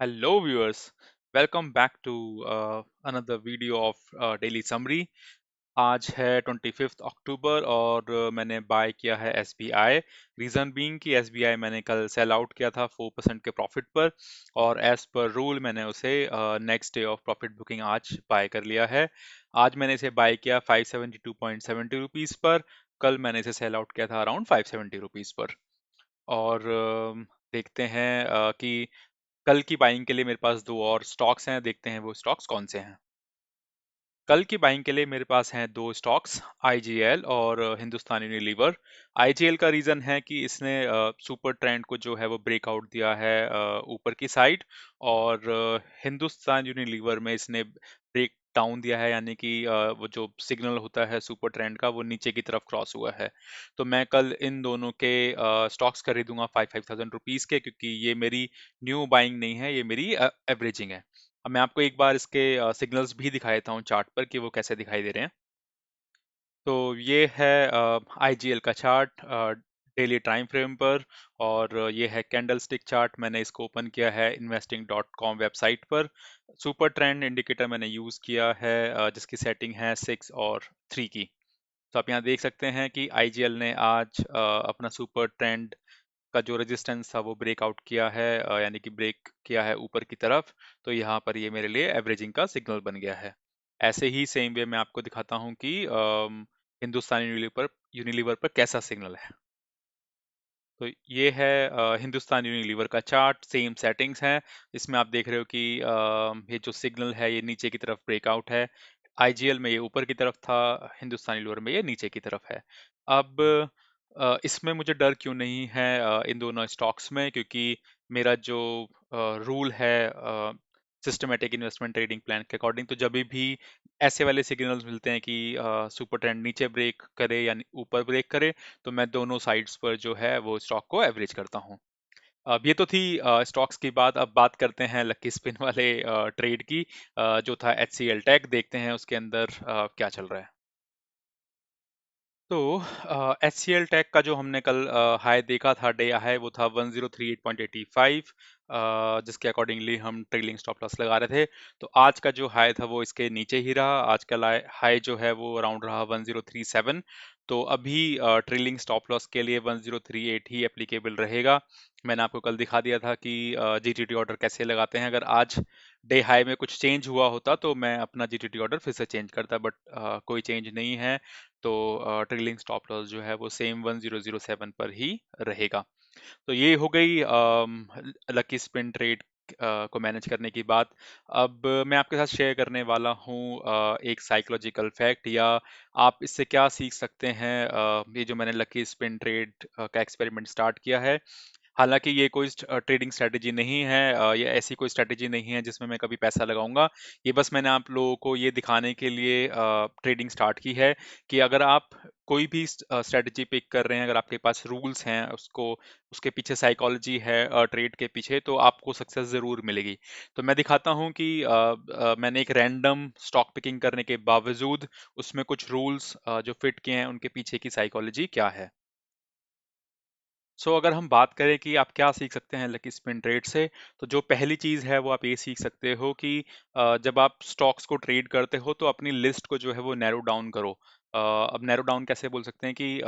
Hello, viewers. Welcome back to another video of Daily Summary. आज है 25 अक्टूबर और मैंने बाय किया है SBI। रीज़न बीइंग कि SBI मैंने कल सेल आउट किया था 4% के प्रॉफिट पर और एज पर रूल मैंने उसे next day of profit booking आज बाय कर लिया है। आज मैंने इसे बाय किया 572.70 रुपीज़ पर। कल मैंने इसे सेल आउट किया था अराउंड 570 रुपीज़ पर। और देखते हैं कि कल की बाइंग के लिए मेरे पास दो और स्टॉक्स हैं, देखते हैं वो स्टॉक्स कौन से हैं। कल की बाइंग के लिए मेरे पास हैं दो स्टॉक्स, आईजीएल और हिंदुस्तान यूनिलीवर। आईजीएल का रीजन है कि इसने सुपर ट्रेंड को जो है वो ब्रेकआउट दिया है ऊपर की साइड, और हिंदुस्तान यूनिलीवर में इसने ब्रेक डाउन दिया है, यानी कि वो जो सिग्नल होता है सुपर ट्रेंड का वो नीचे की तरफ क्रॉस हुआ है। तो मैं कल इन दोनों के स्टॉक्स खरीदूंगा 5,000 रुपीज के, क्योंकि ये मेरी न्यू बाइंग नहीं है, ये मेरी एवरेजिंग है। अब मैं आपको एक बार इसके सिग्नल्स भी दिखा देता हूँ चार्ट पर कि वो कैसे दिखाई दे रहे हैं। तो ये है आईजीएल का चार्ट डेली टाइम फ्रेम पर, और ये है कैंडल स्टिक चार्ट। मैंने इसको ओपन किया है investing.com वेबसाइट पर। सुपर ट्रेंड इंडिकेटर मैंने यूज़ किया है जिसकी सेटिंग है 6 और 3 की। तो आप यहाँ देख सकते हैं कि आईजीएल ने आज अपना सुपर ट्रेंड का जो रेजिस्टेंस था वो ब्रेकआउट किया है, यानी कि ब्रेक किया है ऊपर की तरफ। तो यहाँ पर ये मेरे लिए एवरेजिंग का सिग्नल बन गया है। ऐसे ही सेम वे मैं आपको दिखाता हूँ कि हिंदुस्तान यूनिलीवर पर कैसा सिग्नल है। तो ये है हिंदुस्तान यूनिलीवर का चार्ट, सेम सेटिंग्स हैं। इसमें आप देख रहे हो कि ये जो सिग्नल है ये नीचे की तरफ ब्रेकआउट है। आईजीएल में ये ऊपर की तरफ था, हिंदुस्तान यूनिलीवर में ये नीचे की तरफ है। अब इसमें मुझे डर क्यों नहीं है इन दोनों स्टॉक्स में, क्योंकि मेरा जो रूल है सिस्टमेटिक इन्वेस्टमेंट ट्रेडिंग प्लान के अकॉर्डिंग, तो जब भी ऐसे वाले सिग्नल्स मिलते हैं कि सुपर ट्रेंड नीचे ब्रेक करे या ऊपर ब्रेक करे, तो मैं दोनों साइड्स पर जो है वो स्टॉक को एवरेज करता हूँ। अब ये तो थी स्टॉक्स की बात। अब बात करते हैं लकी स्पिन वाले ट्रेड की, जो था HCL टेक। देखते हैं उसके अंदर क्या चल रहा है। तो HCL टेक का जो हमने कल हाई देखा था, डे हाई, वो था 1038.85, जिसके अकॉर्डिंगली हम ट्रेलिंग स्टॉप लॉस लगा रहे थे। तो आज का जो हाई था वो इसके नीचे ही रहा। आज का हाई जो है वो अराउंड रहा 1037। तो अभी ट्रेलिंग स्टॉप लॉस के लिए 1038 ही एप्लीकेबल रहेगा। मैंने आपको कल दिखा दिया था कि जीटीटी ऑर्डर कैसे लगाते हैं। अगर आज डे हाई में कुछ चेंज हुआ होता तो मैं अपना जीटीटी ऑर्डर फिर से चेंज करता, बट कोई चेंज नहीं है। तो ट्रेलिंग स्टॉप लॉस जो है वो सेम 1007 पर ही रहेगा। तो ये हो गई लकी स्पिन ट्रेड को मैनेज करने की बात। अब मैं आपके साथ शेयर करने वाला हूँ एक साइकोलॉजिकल फैक्ट, या आप इससे क्या सीख सकते हैं। ये जो मैंने लकी स्पिन ट्रेड का एक्सपेरिमेंट स्टार्ट किया है, हालांकि ये कोई ट्रेडिंग स्ट्रेटेजी नहीं है, ये ऐसी कोई स्ट्रेटेजी नहीं है जिसमें मैं कभी पैसा लगाऊंगा। ये बस मैंने आप लोगों को ये दिखाने के लिए ट्रेडिंग स्टार्ट की है कि अगर आप कोई भी स्ट्रेटेजी पिक कर रहे हैं, अगर आपके पास रूल्स हैं, उसको उसके पीछे साइकोलॉजी है ट्रेड के पीछे, तो आपको सक्सेस जरूर मिलेगी। तो मैं दिखाता हूँ कि मैंने एक रैंडम स्टॉक पिकिंग करने के बावजूद उसमें कुछ रूल्स जो फिट किए हैं उनके पीछे की साइकोलॉजी क्या है। अगर हम बात करें कि आप क्या सीख सकते हैं लकी स्पिन ट्रेड से, तो जो पहली चीज़ है वो आप ये सीख सकते हो कि जब आप स्टॉक्स को ट्रेड करते हो तो अपनी लिस्ट को जो है वो नैरो डाउन करो। अब नैरो डाउन कैसे बोल सकते हैं कि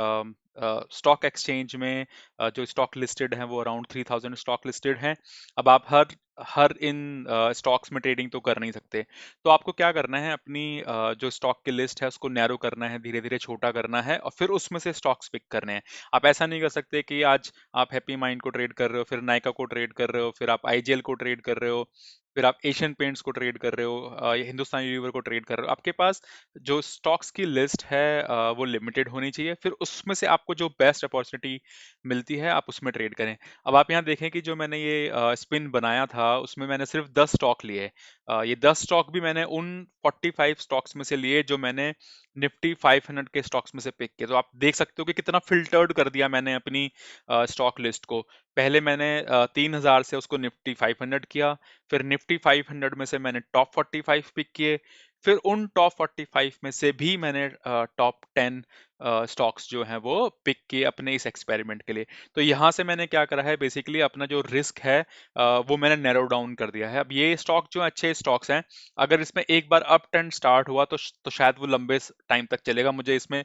स्टॉक एक्सचेंज में जो स्टॉक लिस्टेड हैं वो अराउंड 3000 स्टॉक लिस्टेड हैं। अब आप हर हर इन स्टॉक्स में ट्रेडिंग तो कर नहीं सकते। तो आपको क्या करना है, अपनी जो स्टॉक की लिस्ट है उसको नैरो करना है, धीरे धीरे छोटा करना है, और फिर उसमें से स्टॉक्स पिक करने हैं। आप ऐसा नहीं कर सकते कि आज आप हैप्पी माइंड को ट्रेड कर रहे हो, फिर नाइका को ट्रेड कर रहे हो, फिर आप आईजीएल को ट्रेड कर रहे हो, फिर आप एशियन पेंट्स को ट्रेड कर रहे हो, या हिंदुस्तान यूनिलीवर को ट्रेड कर रहे हो। आपके पास जो स्टॉक्स की लिस्ट है वो लिमिटेड होनी चाहिए, फिर उसमें से आपको जो बेस्ट अपॉर्चुनिटी मिलती है आप उसमें ट्रेड करें। अब आप यहाँ देखें कि जो मैंने ये स्पिन बनाया था उसमें मैंने सिर्फ 10 स्टॉक लिए। ये 10 स्टॉक भी मैंने उन 45 स्टॉक्स में से लिए जो मैंने निफ्टी 500 के स्टॉक्स में से पिक किए। तो आप देख सकते हो कि कितना फिल्टर्ड कर दिया मैंने अपनी स्टॉक लिस्ट को। पहले मैंने 3000 से उसको निफ्टी 500 किया, फिर निफ्टी 500 में से मैंने टॉप 45 पिक किए, फिर उन टॉप 45 में से भी मैंने टॉप 10 स्टॉक्स जो हैं वो पिक किए अपने इस एक्सपेरिमेंट के लिए। तो यहाँ से मैंने क्या करा है, बेसिकली अपना जो रिस्क है वो मैंने नैरो डाउन कर दिया है। अब ये स्टॉक जो अच्छे स्टॉक्स हैं, अगर इसमें एक बार अप ट्रेंड स्टार्ट हुआ तो शायद वो लंबे टाइम तक चलेगा, मुझे इसमें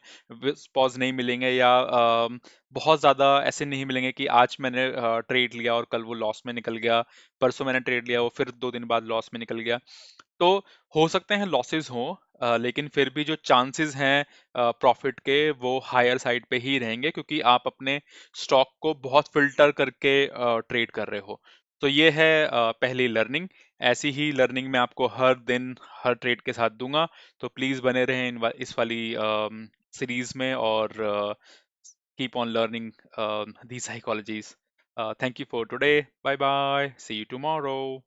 पॉज नहीं मिलेंगे या बहुत ज्यादा ऐसे नहीं मिलेंगे कि आज मैंने ट्रेड लिया और कल वो लॉस में निकल गया, परसों मैंने ट्रेड लिया वो फिर 2 दिन बाद लॉस में निकल गया। तो हो सकते हैं लॉसेस हो, लेकिन फिर भी जो चांसेस हैं प्रॉफिट के वो हायर साइड पे ही रहेंगे, क्योंकि आप अपने स्टॉक को बहुत फिल्टर करके ट्रेड कर रहे हो। तो ये है पहली लर्निंग। ऐसी ही लर्निंग मैं आपको हर दिन हर ट्रेड के साथ दूंगा। तो प्लीज बने रहें इस वाली सीरीज में, और keep on learning the psychologies. Thank you for today, bye bye, see you tomorrow.